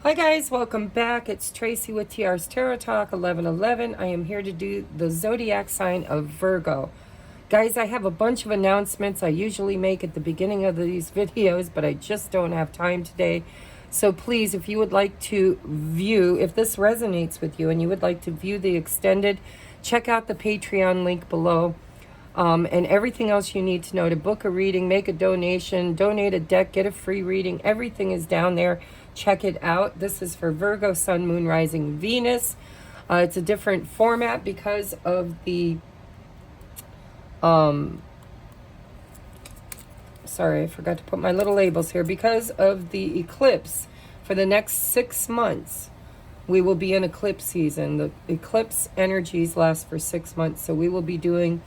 Hi guys, welcome back. It's Tracy with TR's Tarot Talk 1111. I am here to do the zodiac sign of Virgo. Guys, I have a bunch of announcements I usually make at the beginning of these videos, but I just don't have time today. So please, if you would like to view, if this resonates with you and you would like to view the extended, check out the Patreon link below. And everything else you need to know to book a reading, make a donation, donate a deck, get a free reading. Everything is down there. Check it out. This is for Virgo, Sun, Moon, Rising, Venus. It's a different format because of the, sorry, I forgot to put my little labels here. Because of the eclipse for the next 6 months, we will be in eclipse season. The eclipse energies last for 6 months, so we will be doing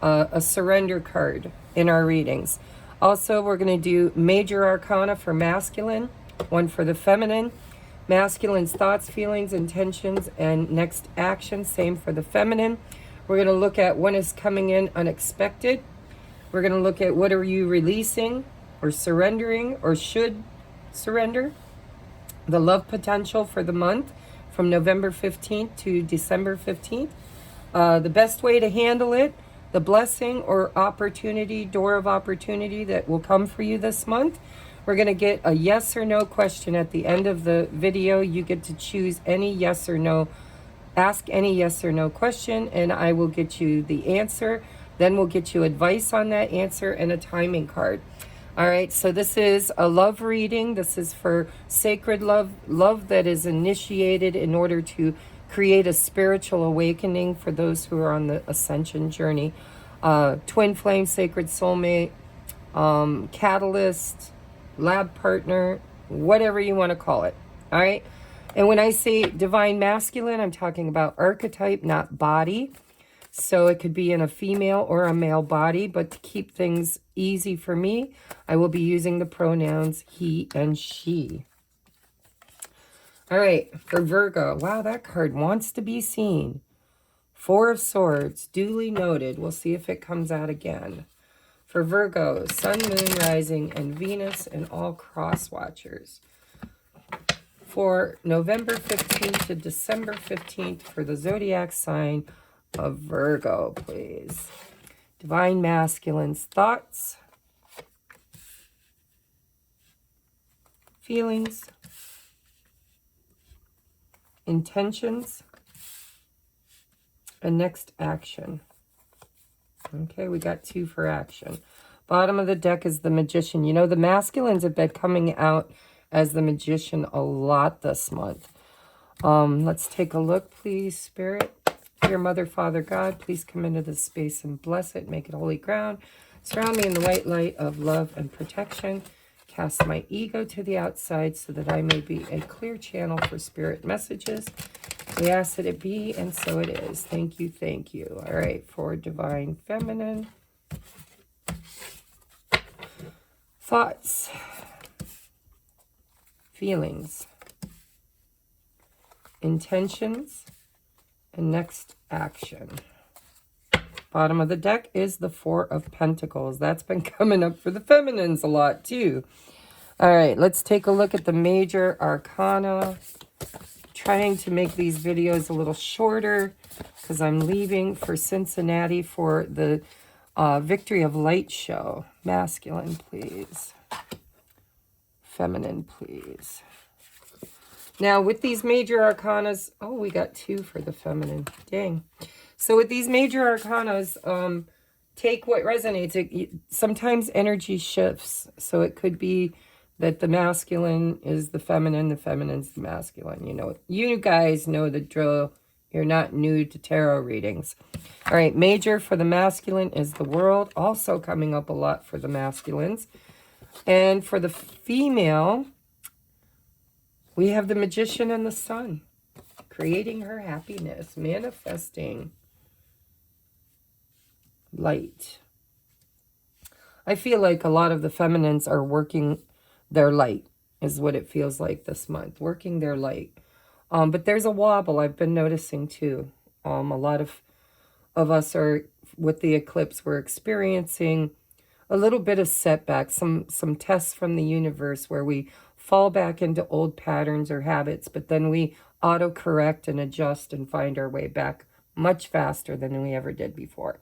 a surrender card in our readings. Also, we're going to do major arcana for masculine, one for the feminine, masculine's thoughts, feelings, intentions, and next action. Same for the feminine. We're going to look at what is coming in unexpected. We're going to look at what are you releasing or surrendering or should surrender. The love potential for the month from November 15th to December 15th. The best way to handle it, the blessing or opportunity, door of opportunity that will come for you this month. We're going to get a yes or no question at the end of the video. You get to choose any yes or no, ask any yes or no question, and I will get you the answer. Then we'll get you advice on that answer and a timing card. All right, so this is a love reading. This is for sacred love, love that is initiated in order to create a spiritual awakening for those who are on the ascension journey. Twin flame, sacred soulmate, catalyst, lab partner, whatever you want to call it. All right. And when I say divine masculine, I'm talking about archetype, not body. So it could be in a female or a male body, but to keep things easy for me, I will be using the pronouns he and she. All right, for Virgo. Wow, that card wants to be seen. Four of Swords, duly noted. We'll see if it comes out again. For Virgo, Sun, Moon, Rising, and Venus, and all cross watchers. For November 15th to December 15th, for the zodiac sign of Virgo, please. Divine masculine's thoughts, feelings, intentions, and next action. Okay, we got 2 for action. Bottom of the deck is the Magician. You know, the masculines have been coming out as the Magician a lot this month. Let's take a look, please, Spirit. Dear Mother, Father, God, please come into this space and bless it. Make it holy ground. Surround me in the white light of love and protection. Cast my ego to the outside so that I may be a clear channel for spirit messages. We ask that it be, and so it is. Thank you, thank you. All right, for divine feminine. Thoughts, feelings, intentions, and next action. Bottom of the deck is the Four of Pentacles. That's been coming up for the feminines a lot too. All right, let's take a look at the major arcana. Trying to make these videos a little shorter because I'm leaving for Cincinnati for the Victory of Light show. Masculine, please. Feminine, please. Now, with these major arcanas, oh, we got 2 for the feminine. Dang. So with these major arcanas, take what resonates. Sometimes energy shifts. So it could be that the masculine is the feminine's the masculine. You know, you guys know the drill. You're not new to tarot readings. All right, major for the masculine is the World. Also coming up a lot for the masculines. And for the female, we have the Magician and the Sun. Creating her happiness, manifesting light. I feel like a lot of the feminines are working their light, is what it feels like this month. Working their light. But there's a wobble I've been noticing too. A lot of us are, with the eclipse, we're experiencing a little bit of setback, some tests from the universe where we fall back into old patterns or habits, but then we autocorrect and adjust and find our way back much faster than we ever did before.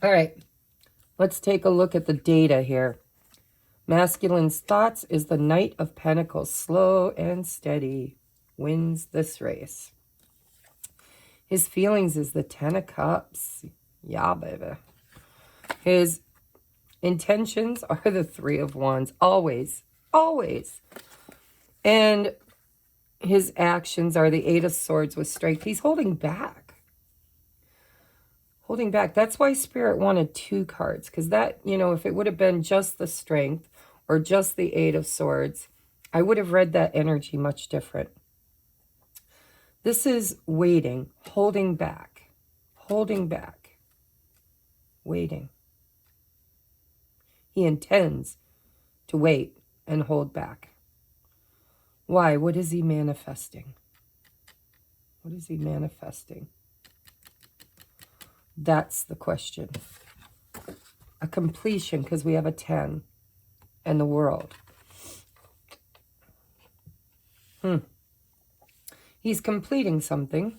All right, let's take a look at the data here. Masculine's thoughts is the Knight of Pentacles, slow and steady, wins this race. His feelings is the Ten of Cups. Yeah, baby. His intentions are the Three of Wands, always, always. And his actions are the Eight of Swords with strength. He's holding back. Holding back. That's why Spirit wanted 2 cards. Because that, you know, if it would have been just the strength or just the Eight of Swords, I would have read that energy much different. This is waiting, holding back, waiting. He intends to wait and hold back. Why? What is he manifesting? What is he manifesting? That's the question. A completion, because we have a 10 and the World. He's completing something.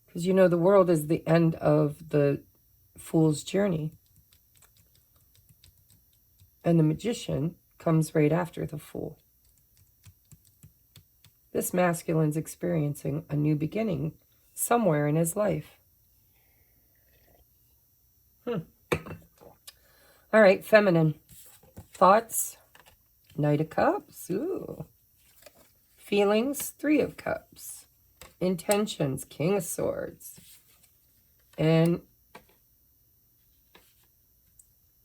Because, you know, the World is the end of the Fool's journey. And the Magician comes right after the Fool. This masculine's experiencing a new beginning somewhere in his life. All right, feminine. Thoughts, Knight of Cups. Ooh. Feelings, Three of Cups. Intentions, King of Swords. And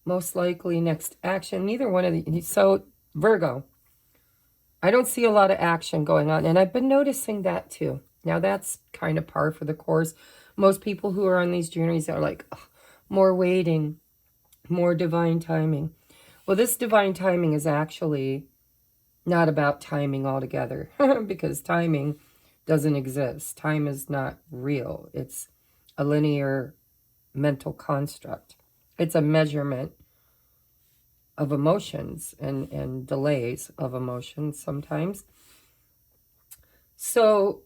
most likely next action, neither one of these. So, Virgo. I don't see a lot of action going on, and I've been noticing that too. Now, that's kind of par for the course. Most people who are on these journeys are like, oh, more waiting, more divine timing. Well, this divine timing is actually not about timing altogether, because timing doesn't exist. Time is not real. It's a linear mental construct. It's a measurement of emotions and delays of emotions sometimes. So,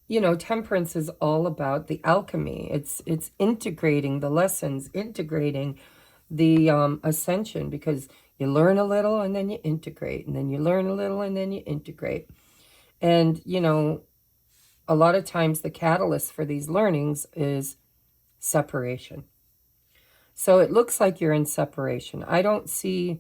you know, temperance is all about the alchemy. It's integrating the lessons, integrating the ascension, because you learn a little and then you integrate, and then you learn a little and then you integrate. And, you know, a lot of times the catalyst for these learnings is separation. So it looks like you're in separation. I don't see...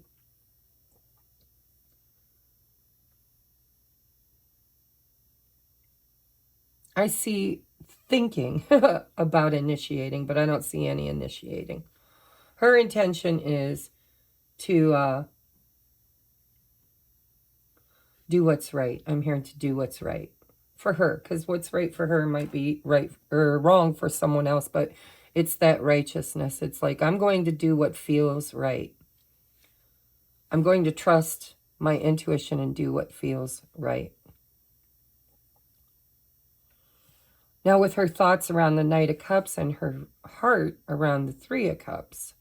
I see thinking about initiating, but I don't see any initiating. Her intention is to do what's right. I'm here to do what's right for her, because what's right for her might be right or wrong for someone else, but it's that righteousness. It's like, I'm going to do what feels right. I'm going to trust my intuition and do what feels right. Now, with her thoughts around the Knight of Cups and her heart around the Three of Cups,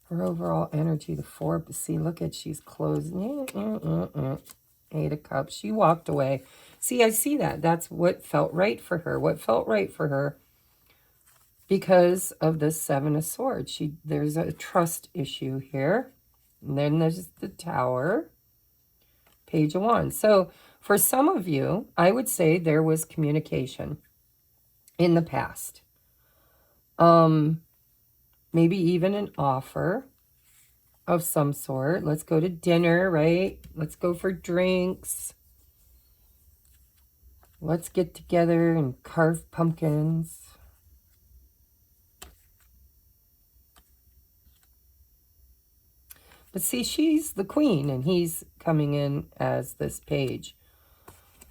her overall energy, the Four, but see, look at, she's closing. Eight of Cups. She walked away. See, I see that. That's what felt right for her. What felt right for her because of the Seven of Swords. There's a trust issue here. And then there's the Tower. Page of Wands. So for some of you, I would say there was communication in the past. Maybe even an offer of some sort. Let's go to dinner, right? Let's go for drinks. Let's get together and carve pumpkins. But see, she's the queen and he's coming in as this page.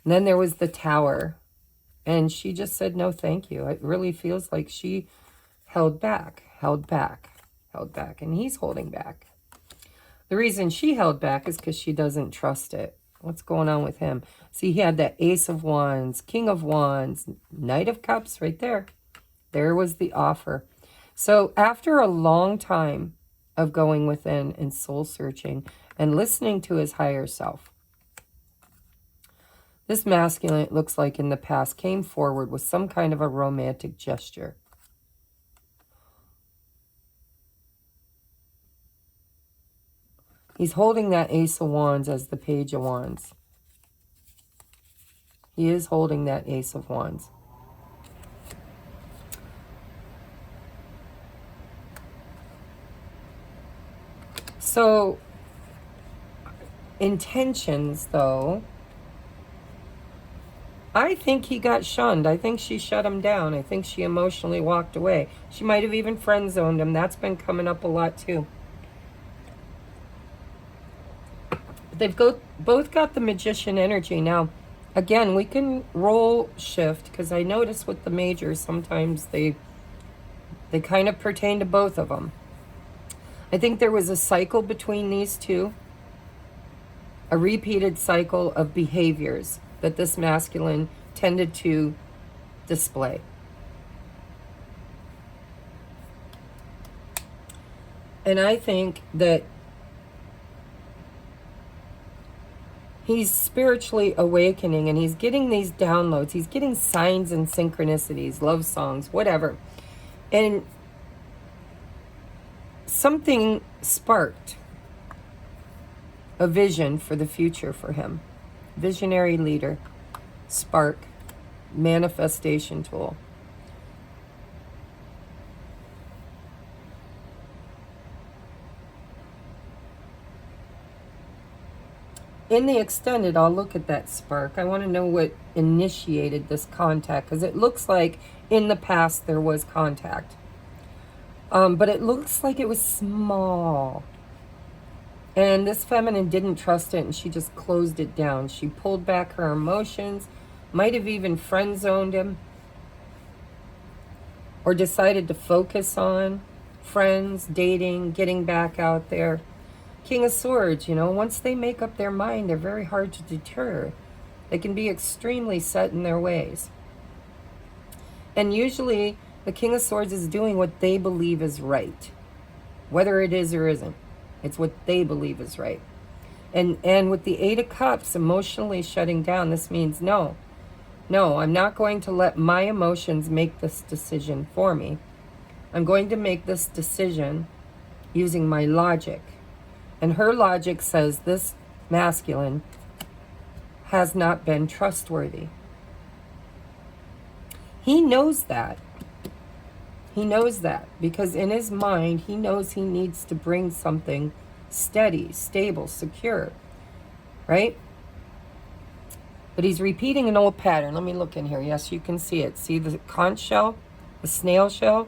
And then there was the Tower. And she just said, no, thank you. It really feels like she held back. And he's holding back. The reason she held back is because she doesn't trust it. What's going on with him? See, he had that Ace of Wands, King of Wands, Knight of Cups right there. There was the offer. So after a long time of going within and soul searching and listening to his higher self, this masculine, it looks like in the past, came forward with some kind of a romantic gesture. He's holding that Ace of Wands as the Page of Wands. He is holding that Ace of Wands. So, intentions, though, I think he got shunned. I think she shut him down. I think she emotionally walked away. She might have even friend-zoned him. That's been coming up a lot, too. They've both got the Magician energy. Now, again, we can role shift, because I notice with the majors, sometimes they kind of pertain to both of them. I think there was a cycle between these two, a repeated cycle of behaviors that this masculine tended to display. And I think that he's spiritually awakening, and he's getting these downloads. He's getting signs and synchronicities, love songs, whatever. And something sparked a vision for the future for him. Visionary leader, spark, manifestation tool. In the extended, I'll look at that spark. I want to know what initiated this contact, because it looks like in the past there was contact. But it looks like it was small. And this feminine didn't trust it, and she just closed it down. She pulled back her emotions, might have even friend-zoned him, or decided to focus on friends, dating, getting back out there. King of Swords, you know, once they make up their mind, they're very hard to deter. They can be extremely set in their ways. And usually, the King of Swords is doing what they believe is right. Whether it is or isn't. It's what they believe is right. And with the Eight of Cups emotionally shutting down, this means no, I'm not going to let my emotions make this decision for me. I'm going to make this decision using my logic. And her logic says this masculine has not been trustworthy. He knows that. He knows that because in his mind, he knows he needs to bring something steady, stable, secure, right? But he's repeating an old pattern. Let me look in here. Yes, you can see it. See the conch shell, the snail shell?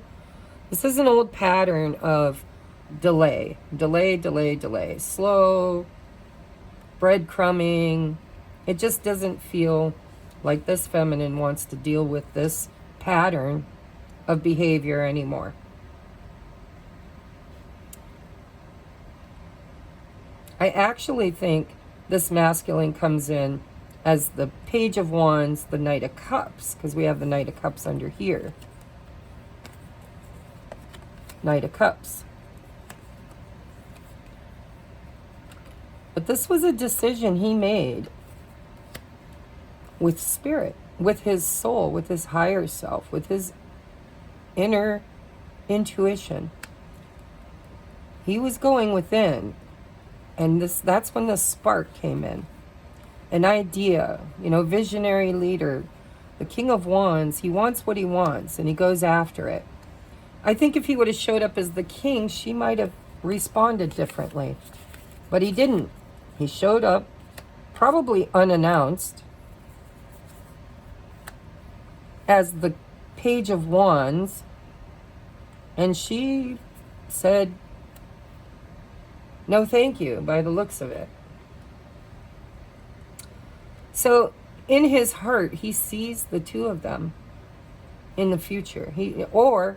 This is an old pattern of delay, slow, breadcrumbing. It just doesn't feel like this feminine wants to deal with this pattern of behavior anymore. I actually think this masculine comes in as the Page of Wands, the Knight of Cups, because we have the Knight of Cups under here. Knight of Cups. But this was a decision he made with spirit, with his soul, with his higher self, with his inner intuition. He was going within, and that's when the spark came in. An idea, you know, visionary leader, the King of Wands, he wants what he wants, and he goes after it. I think if he would have showed up as the king, she might have responded differently. But he didn't. He showed up, probably unannounced, as the Page of Wands, and she said, no thank you, by the looks of it. So in his heart, he sees the two of them in the future. Oh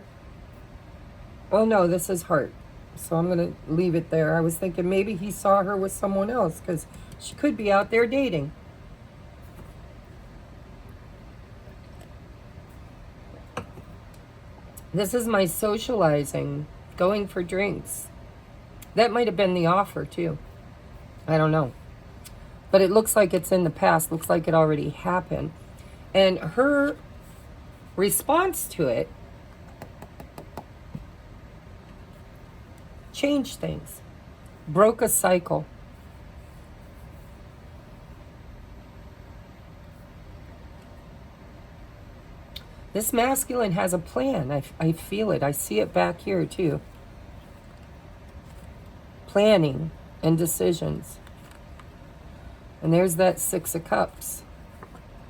no, this is heart. So I'm going to leave it there. I was thinking maybe he saw her with someone else, because she could be out there dating. This is my socializing, going for drinks. That might have been the offer too. I don't know. But it looks like it's in the past. Looks like it already happened. And her response to it changed things. Broke a cycle. This masculine has a plan. I feel it. I see it back here too. Planning and decisions. And there's that Six of Cups.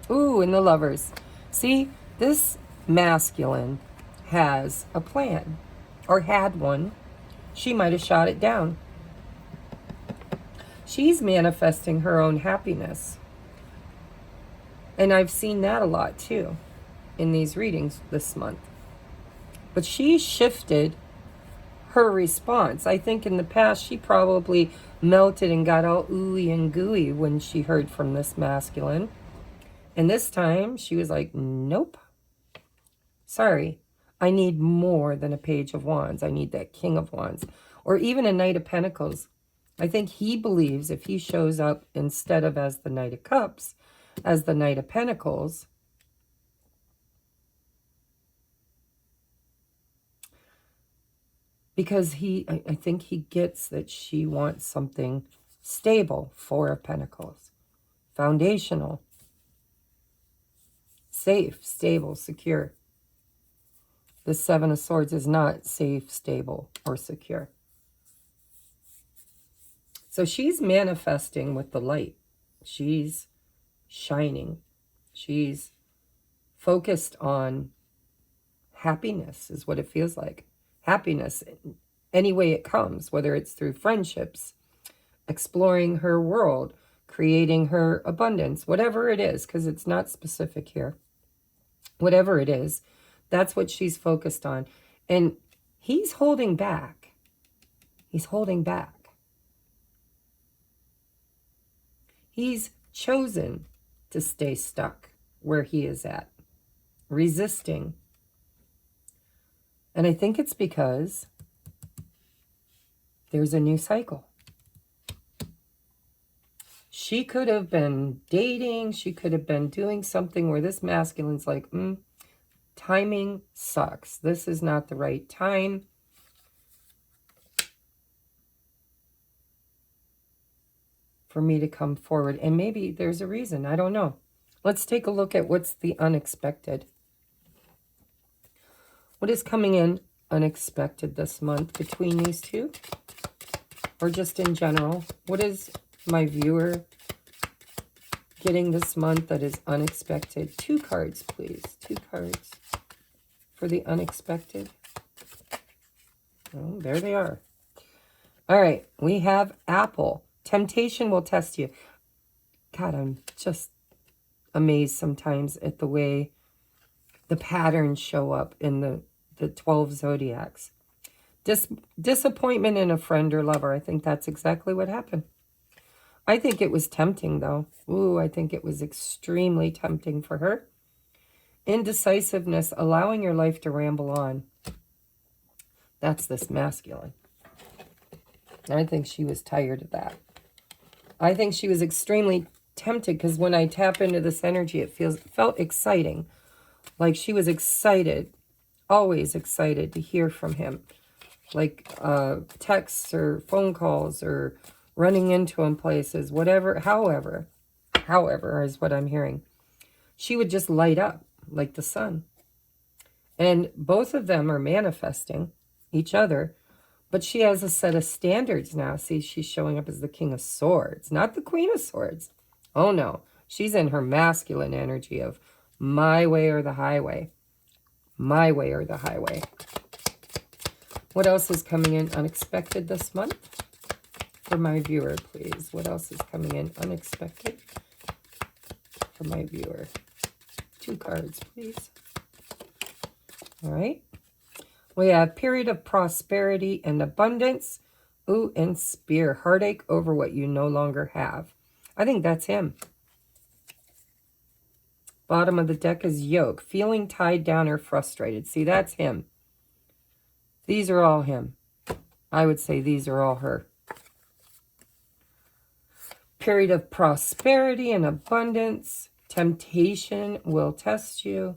Ooh, and the Lovers. See, this masculine has a plan. Or had one. She might have shot it down. She's manifesting her own happiness. And I've seen that a lot too in these readings this month. But she shifted her response. I think in the past she probably melted and got all ooey and gooey when she heard from this masculine. And this time she was like, nope. Sorry. I need more than a Page of Wands. I need that King of Wands. Or even a Knight of Pentacles. I think he believes if he shows up instead of as the Knight of Cups, as the Knight of Pentacles, because I think he gets that she wants something stable. Four of Pentacles. Foundational. Safe, stable, secure. The Seven of Swords is not safe, stable, or secure. So she's manifesting with the light. She's shining. She's focused on happiness is what it feels like. Happiness, any way it comes, whether it's through friendships, exploring her world, creating her abundance, whatever it is, because it's not specific here. Whatever it is, that's what she's focused on. And he's holding back. He's holding back. He's chosen to stay stuck where he is at, resisting. And I think it's because there's a new cycle. She could have been dating. She could have been doing something where this masculine's like, timing sucks. This is not the right time. For me to come forward. And maybe there's a reason. I don't know. Let's take a look at what's the unexpected. What is coming in unexpected this month between these two? Or just in general? What is my viewer getting this month that is unexpected? 2 cards, please. 2 cards for the unexpected. Oh, there they are. All right. We have Apple. Temptation will test you. God, I'm just amazed sometimes at the way the patterns show up in the 12 zodiacs. Disappointment in a friend or lover. I think that's exactly what happened. I think it was tempting, though. Ooh, I think it was extremely tempting for her. Indecisiveness, allowing your life to ramble on. That's this masculine. I think she was tired of that. I think she was extremely tempted because when I tap into this energy, it felt exciting. Like she was excited, always excited to hear from him. Like texts or phone calls or running into him places, whatever, however is what I'm hearing. She would just light up like the sun. And both of them are manifesting each other. But she has a set of standards now. See, she's showing up as the King of Swords, not the Queen of Swords. Oh, no. She's in her masculine energy of my way or the highway. My way or the highway. What else is coming in unexpected this month? For my viewer, please. What else is coming in unexpected for my viewer? 2 cards, please. All right. We have period of prosperity and abundance. Ooh, and Spear. Heartache over what you no longer have. I think that's him. Bottom of the deck is Yoke. Feeling tied down or frustrated. See, that's him. These are all him. I would say these are all her. Period of prosperity and abundance. Temptation will test you.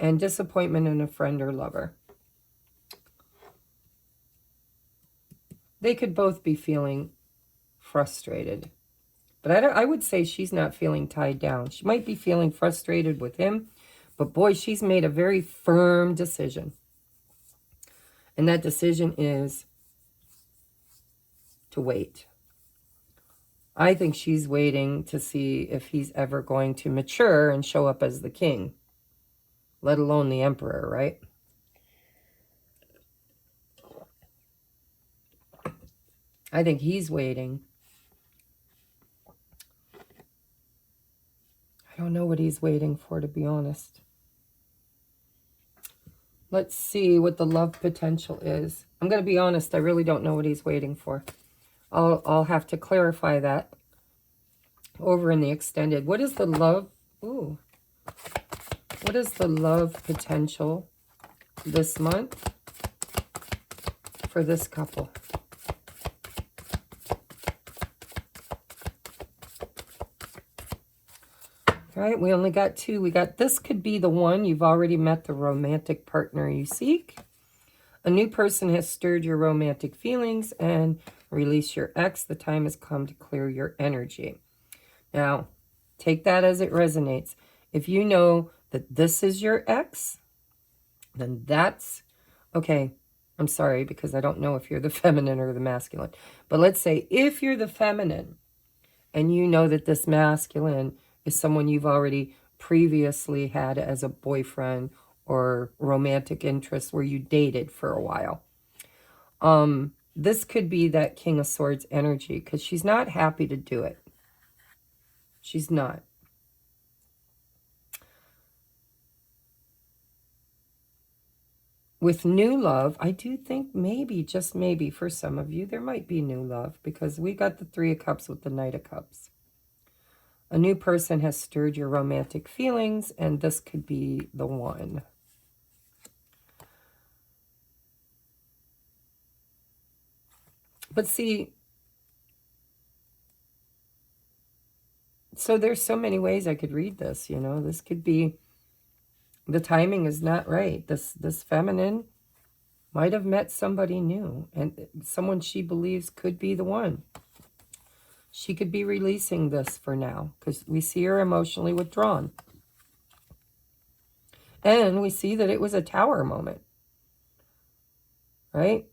And disappointment in a friend or lover. They could both be feeling frustrated. But I would say she's not feeling tied down. She might be feeling frustrated with him. But boy, she's made a very firm decision. And that decision is to wait. I think she's waiting to see if he's ever going to mature and show up as the king. Let alone the emperor, right? I think he's waiting. I don't know what he's waiting for, to be honest. Let's see what the love potential is. I'm going to be honest, I really don't know what he's waiting for. I'll have to clarify that over in the extended. What is the love? Ooh. What is the love potential this month for this couple? All right, we only got two. We got this could be the one. You've already met the romantic partner you seek. A new person has stirred your romantic feelings and release your ex. The time has come to clear your energy. Now, take that as it resonates. If you know that this is your ex, then that's okay. I'm sorry, because I don't know if you're the feminine or the masculine. But let's say if you're the feminine and you know that this masculine is someone you've already previously had as a boyfriend or romantic interest where you dated for a while. This could be that King of Swords energy because she's not happy to do it. She's not. With new love, I do think maybe, just maybe, for some of you, there might be new love because we got the Three of Cups with the Knight of Cups. A new person has stirred your romantic feelings, and this could be the one. But see, so there's so many ways I could read this, you know. This could be, the timing is not right. This feminine might have met somebody new, and someone she believes could be the one. She could be releasing this for now, because we see her emotionally withdrawn. And we see that it was a Tower moment, right?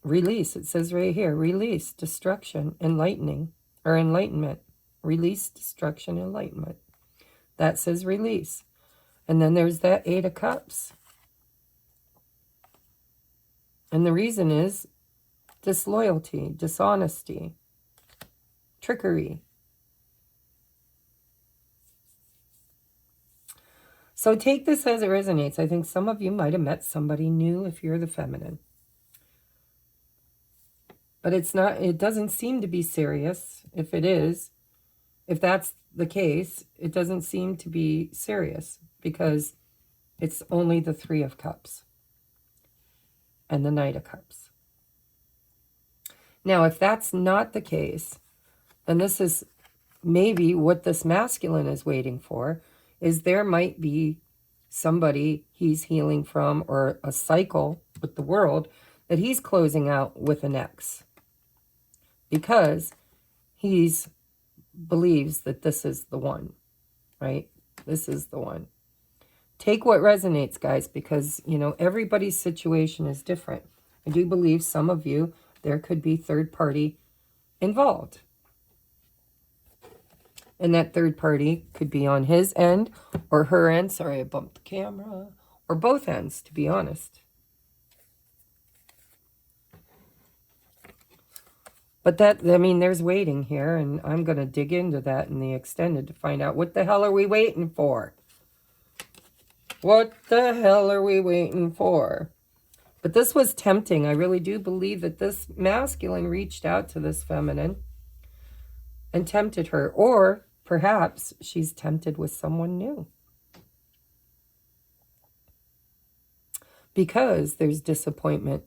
Release, it says right here, release, destruction, enlightening, or enlightenment. Release, destruction, enlightenment. That says release. And then there's that Eight of Cups. And the reason is disloyalty, dishonesty, trickery. So take this as it resonates. I think some of you might have met somebody new if you're the feminine. But it's not, it doesn't seem to be serious. If it is, if that's the case, it doesn't seem to be serious because it's only the Three of Cups and the Knight of Cups. Now, if that's not the case, then this is maybe what this masculine is waiting for, is there might be somebody he's healing from or a cycle with the world that he's closing out with an ex. Because he's believes that this is the one, right? This is the one. Take what resonates, guys, because, you know, everybody's situation is different. I do believe some of you, there could be third party involved. And that third party could be on his end or her end. Sorry, I bumped the camera. Or both ends, to be honest. But that, I mean, there's waiting here, and I'm going to dig into that in the extended to find out what the hell are we waiting for? What the hell are we waiting for? But this was tempting. I really do believe that this masculine reached out to this feminine and tempted her. Or perhaps she's tempted with someone new. because there's disappointment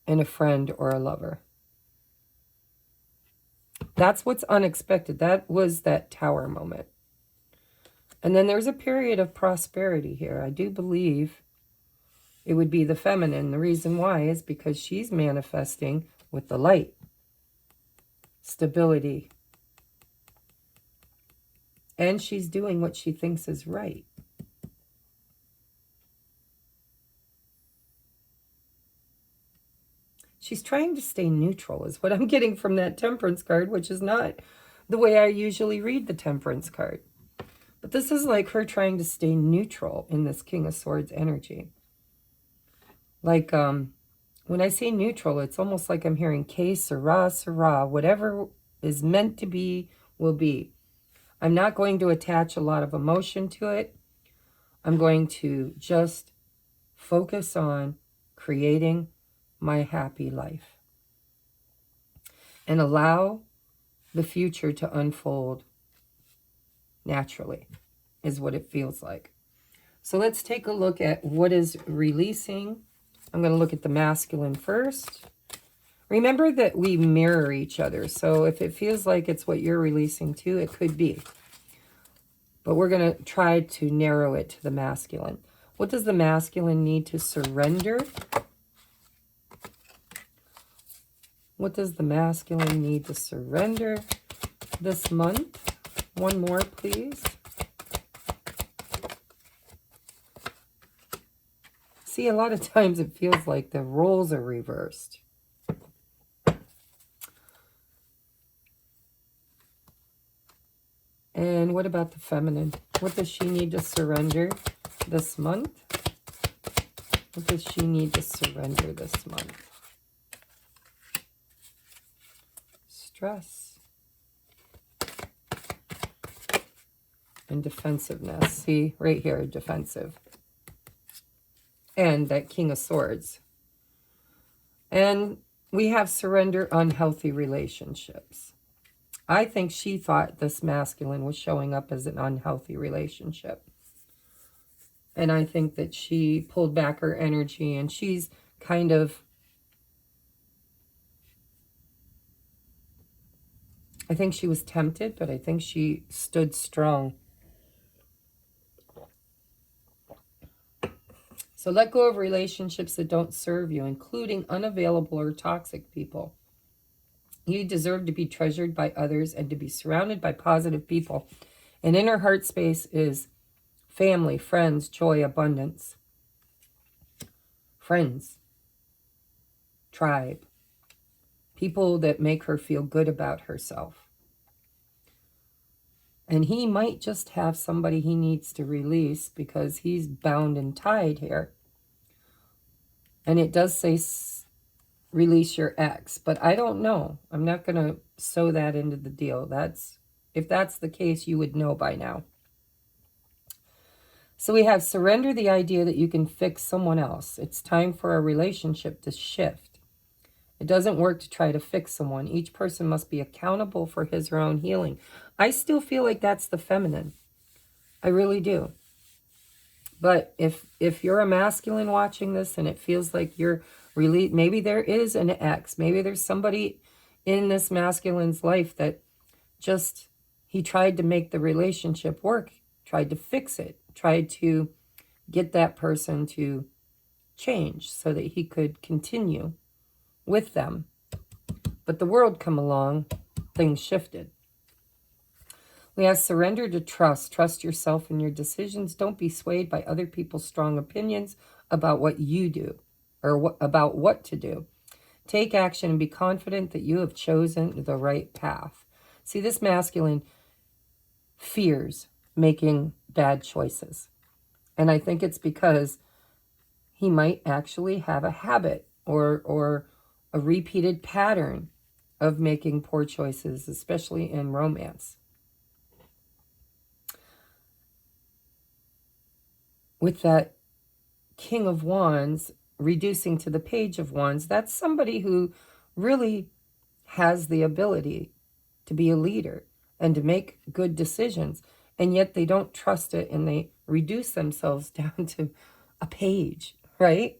in a friend or a lover. That's what's unexpected. That was that Tower moment. And then there's a period of prosperity here. I do believe it would be the feminine. The reason why is because she's manifesting with the light. Stability. And she's doing what she thinks is right. She's trying to stay neutral is what I'm getting from that Temperance card, which is not the way I usually read the Temperance card. But this is like her trying to stay neutral in this King of Swords energy. Like, when I say neutral, it's almost like I'm hearing que sera, sera. Whatever is meant to be, will be. I'm not going to attach a lot of emotion to it. I'm going to just focus on creating my happy life. And allow the future to unfold naturally, is what it feels like. So let's take a look at what is releasing. I'm going to look at the masculine first. Remember that we mirror each other. So if it feels like it's what you're releasing too, it could be. But we're going to try to narrow it to the masculine. What does the masculine need to surrender? What does the masculine need to surrender this month? One more, please. See, a lot of times it feels like the roles are reversed. And what about the feminine? What does she need to surrender this month? What does she need to surrender this month? Stress. And defensiveness. See, right here, defensive. And that King of Swords. And we have surrender unhealthy relationships. I think she thought this masculine was showing up as an unhealthy relationship. And I think that she pulled back her energy and she's kind of, I think she was tempted, but I think she stood strong. So let go of relationships that don't serve you, including unavailable or toxic people. You deserve to be treasured by others and to be surrounded by positive people. And in her heart space is family, friends, joy, abundance. Friends. Tribe. People that make her feel good about herself. And he might just have somebody he needs to release because he's bound and tied here. And it does say release your ex, but I don't know. I'm not going to sew that into the deal. If that's the case, you would know by now. So we have surrender the idea that you can fix someone else. It's time for a relationship to shift. It doesn't work to try to fix someone. Each person must be accountable for his or her own healing. I still feel like that's the feminine. I really do. But if you're a masculine watching this and it feels like you're really, maybe there is an ex, maybe there's somebody in this masculine's life that just, he tried to make the relationship work, tried to fix it, tried to get that person to change so that he could continue with them. But the world come along, things shifted. We have surrender to trust. Trust yourself and your decisions. Don't be swayed by other people's strong opinions about what you do or about what to do. Take action and be confident that you have chosen the right path. See, this masculine fears making bad choices. And I think it's because he might actually have a habit or a repeated pattern of making poor choices, especially in romance. With that King of Wands reducing to the Page of Wands, that's somebody who really has the ability to be a leader and to make good decisions, and yet they don't trust it and they reduce themselves down to a page. right?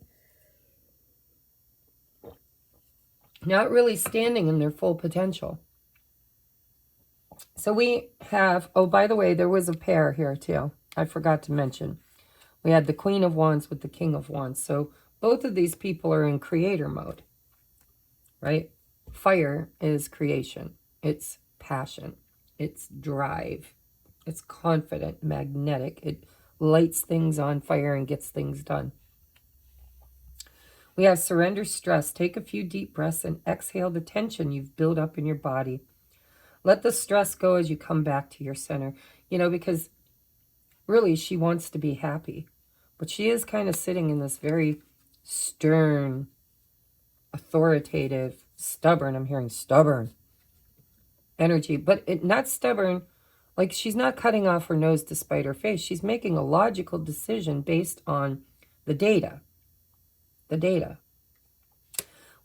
Not really standing in their full potential. So we have, oh, by the way, there was a pair here too. I forgot to mention. We had the Queen of Wands with the King of Wands. So both of these people are in creator mode, right? Fire is creation. It's passion. It's drive. It's confident, magnetic. It lights things on fire and gets things done. We have surrender stress. Take a few deep breaths and exhale the tension you've built up in your body. Let the stress go as you come back to your center. You know, because really she wants to be happy. But she is kind of sitting in this very stern, authoritative, stubborn, I'm hearing stubborn energy. But not stubborn, like she's not cutting off her nose to spite her face. She's making a logical decision based on the data. The data.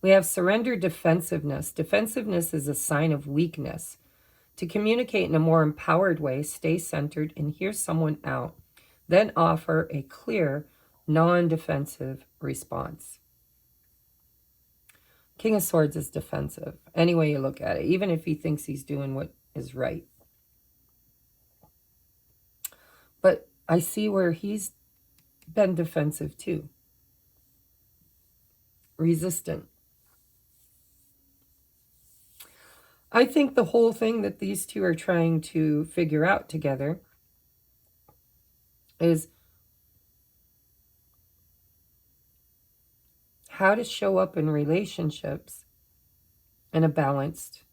We have surrender defensiveness. Defensiveness is a sign of weakness. To communicate in a more empowered way, stay centered and hear someone out. Then offer a clear, non-defensive response. King of Swords is defensive. Any way you look at it, even if he thinks he's doing what is right. But I see where he's been defensive too. Resistant. I think the whole thing that these two are trying to figure out together is how to show up in relationships in a balanced,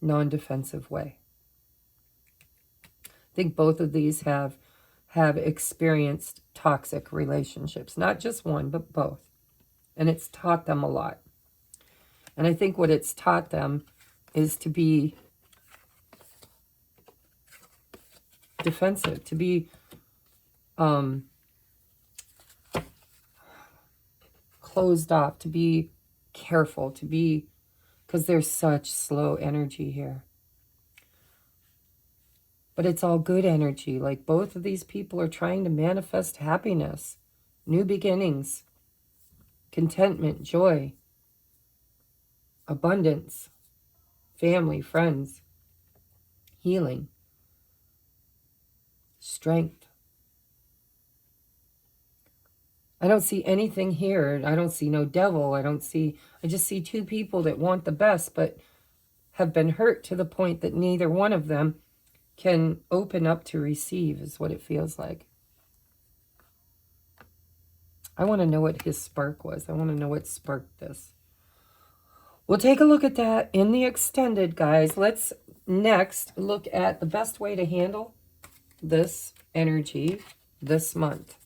non-defensive way. I think both of these have experienced toxic relationships, not just one, but both. And it's taught them a lot. And I think what it's taught them is to be defensive, to be closed off, to be careful, to be, because there's such slow energy here. But it's all good energy. Like both of these people are trying to manifest happiness, new beginnings, contentment, joy, abundance, family, friends, healing, strength. I don't see anything here. I don't see no devil. I just see two people that want the best, but have been hurt to the point that neither one of them can open up to receive, is what it feels like. I want to know what his spark was. I want to know what sparked this. We'll take a look at that in the extended, guys. Let's next look at the best way to handle this energy this month.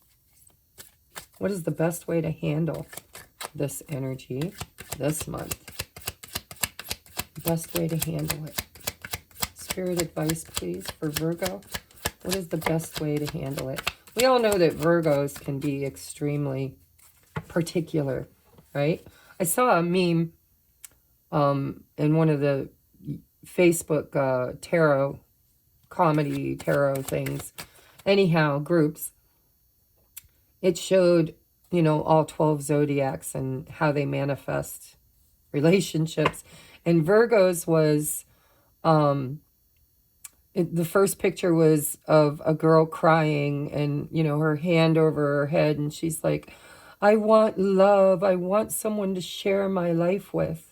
What is the best way to handle this energy this month? Best way to handle it. Spirit advice, please, for Virgo. What is the best way to handle it? We all know that Virgos can be extremely particular, right? I saw a meme in one of the Facebook tarot, comedy tarot things, anyhow, groups. It showed, you know, all 12 zodiacs and how they manifest relationships. And Virgos was, the first picture was of a girl crying and, you know, her hand over her head. And she's like, I want love. I want someone to share my life with.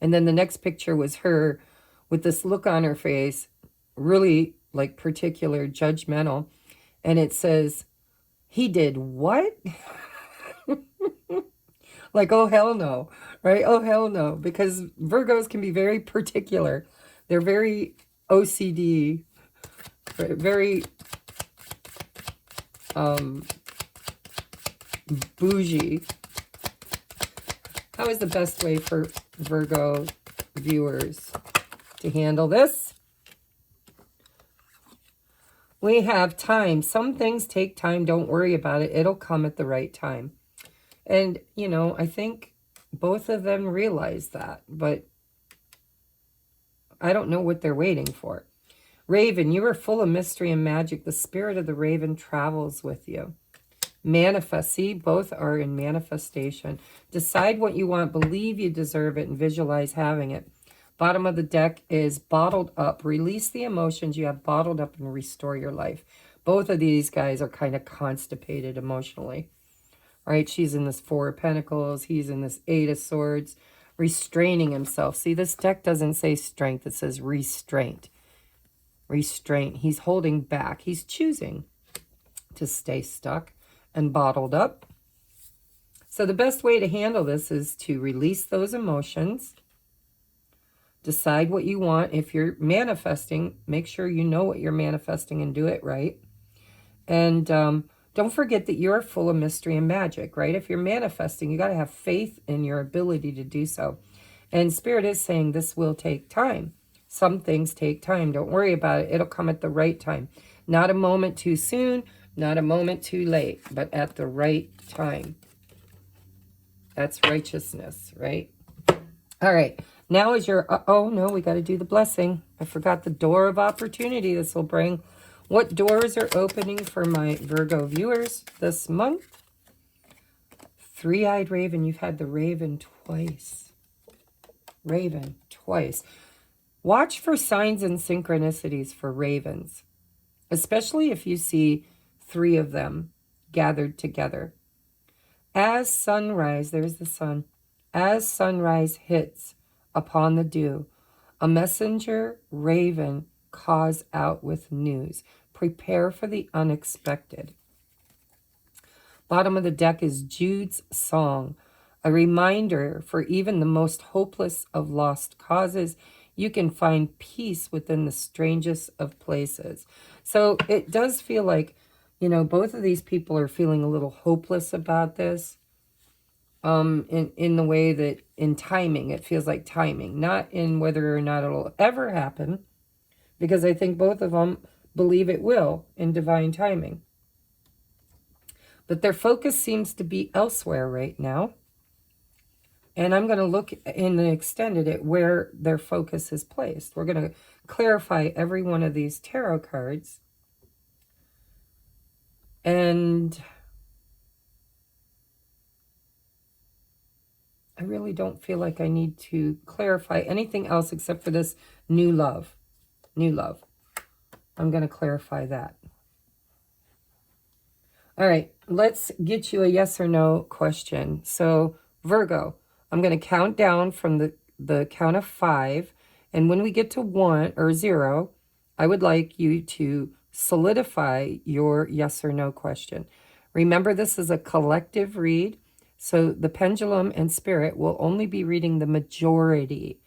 And then the next picture was her with this look on her face, really like particular, judgmental. And it says, he did what? Like, oh, hell no, right? Oh, hell no. Because Virgos can be very particular. They're very OCD, very bougie. How is the best way for Virgo viewers to handle this? We have time. Some things take time. Don't worry about it. It'll come at the right time. And, you know, I think both of them realize that. But I don't know what they're waiting for. Raven, you are full of mystery and magic. The spirit of the raven travels with you. Manifest. See, both are in manifestation. Decide what you want, believe you deserve it, and visualize having it. Bottom of the deck is bottled up. Release the emotions you have bottled up and restore your life. Both of these guys are kind of constipated emotionally. Right? She's in this Four of Pentacles. He's in this Eight of Swords. Restraining himself. See, this deck doesn't say strength. It says restraint. Restraint. He's holding back. He's choosing to stay stuck and bottled up. So the best way to handle this is to release those emotions. Decide what you want. If you're manifesting, make sure you know what you're manifesting and do it right. And don't forget that you're full of mystery and magic, right? If you're manifesting, you got to have faith in your ability to do so. And Spirit is saying this will take time. Some things take time. Don't worry about it. It'll come at the right time. Not a moment too soon, not a moment too late, but at the right time. That's righteousness, right? All right. Now is your, oh no, we got to do the blessing. I forgot the door of opportunity this will bring. What doors are opening for my Virgo viewers this month? Three-eyed raven. You've had the raven twice. Raven twice. Watch for signs and synchronicities for ravens, especially if you see three of them gathered together. As sunrise, there's the sun. As sunrise hits upon the dew, a messenger raven calls out with news. Prepare for the unexpected. Bottom of the deck is Jude's song, a reminder for even the most hopeless of lost causes. You can find peace within the strangest of places. So it does feel like, you know, both of these people are feeling a little hopeless about this. In the way that in timing, it feels like timing, not in whether or not it'll ever happen, because I think both of them believe it will in divine timing. But their focus seems to be elsewhere right now. And I'm going to look in the extended at where their focus is placed. We're going to clarify every one of these tarot cards. And I really don't feel like I need to clarify anything else except for this new love. New love. I'm going to clarify that. All right, let's get you a yes or no question. So, Virgo, I'm going to count down from the count of 5. And when we get to 1 or 0, I would like you to solidify your yes or no question. Remember, this is a collective read. So the pendulum and spirit will only be reading the majority.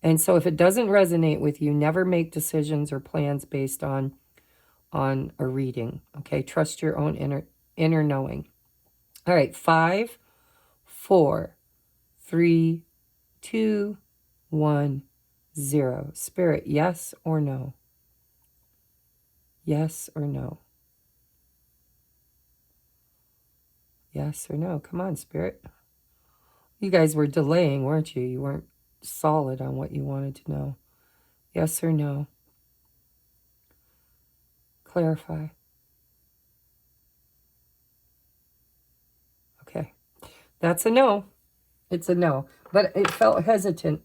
And so if it doesn't resonate with you, never make decisions or plans based on a reading. Okay, trust your own inner knowing. All right, 5, 4, 3, 2, 1, 0. Spirit, yes or no? Yes or no? Yes or no? Come on, Spirit. You guys were delaying, weren't you? You weren't solid on what you wanted to know. Yes or no? Clarify. Okay. That's a no. It's a no. But it felt hesitant.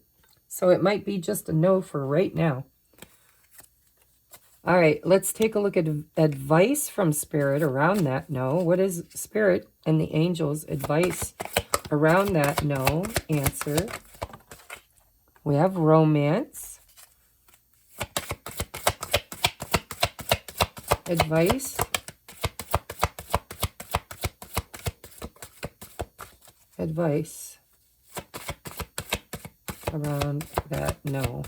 So it might be just a no for right now. All right, let's take a look at advice from Spirit around that no. What is Spirit and the angels' advice around that no answer? We have romance. Advice. Advice around that no.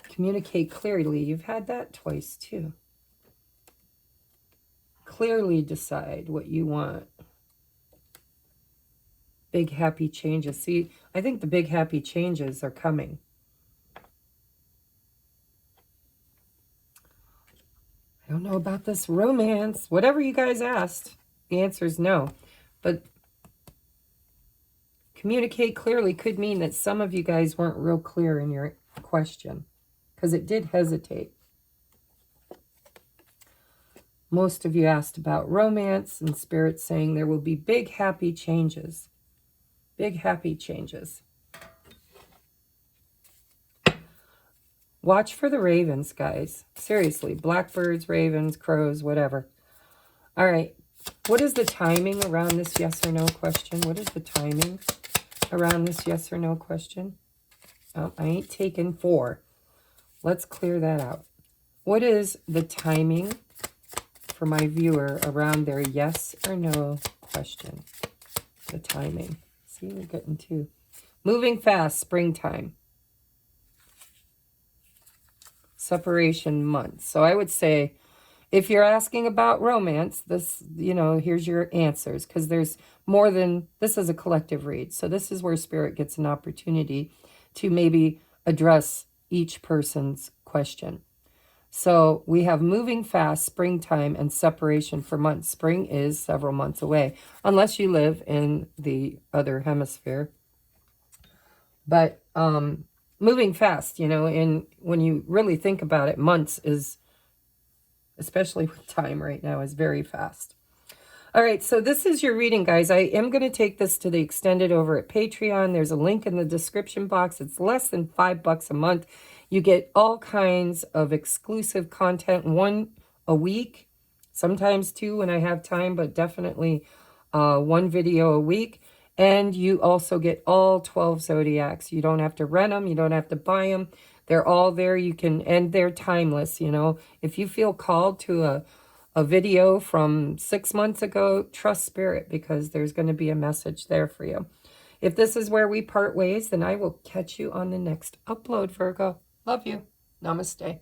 Communicate clearly. You've had that twice too. Clearly decide what you want. Big happy changes. See, I think the big happy changes are coming. I don't know about this romance. Whatever you guys asked, the answer is no. But communicate clearly could mean that some of you guys weren't real clear in your question, because it did hesitate. Most of you asked about romance, and Spirit saying there will be big happy changes. Big happy changes. Watch for the ravens, guys. Seriously, blackbirds, ravens, crows, whatever. All right. What is the timing around this yes or no question? What is the timing around this yes or no question? Oh, I ain't taking 4. Let's clear that out. What is the timing for my viewer around their yes or no question? The timing. See, we're getting 2. Moving fast, springtime. Separation months. So I would say, if you're asking about romance, this, you know, here's your answers, because there's more than, this is a collective read. So this is where Spirit gets an opportunity to maybe address each person's question. So we have moving fast, springtime, and separation for months. Spring is several months away, unless you live in the other hemisphere. But moving fast, you know, and when you really think about it, months is, especially with time right now, is very fast. All right, so this is your reading, guys. I am going to take this to the extended over at Patreon. There's a link in the description box. It's less than $5 a month. You get all kinds of exclusive content, 1 a week, sometimes 2 when I have time, but definitely 1 video a week. And you also get all 12 zodiacs. You don't have to rent them. You don't have to buy them. They're all there. You can, and they're timeless, you know. If you feel called to a video from 6 months ago, trust Spirit, because there's going to be a message there for you. If this is where we part ways, then I will catch you on the next upload, Virgo. Love you. Namaste.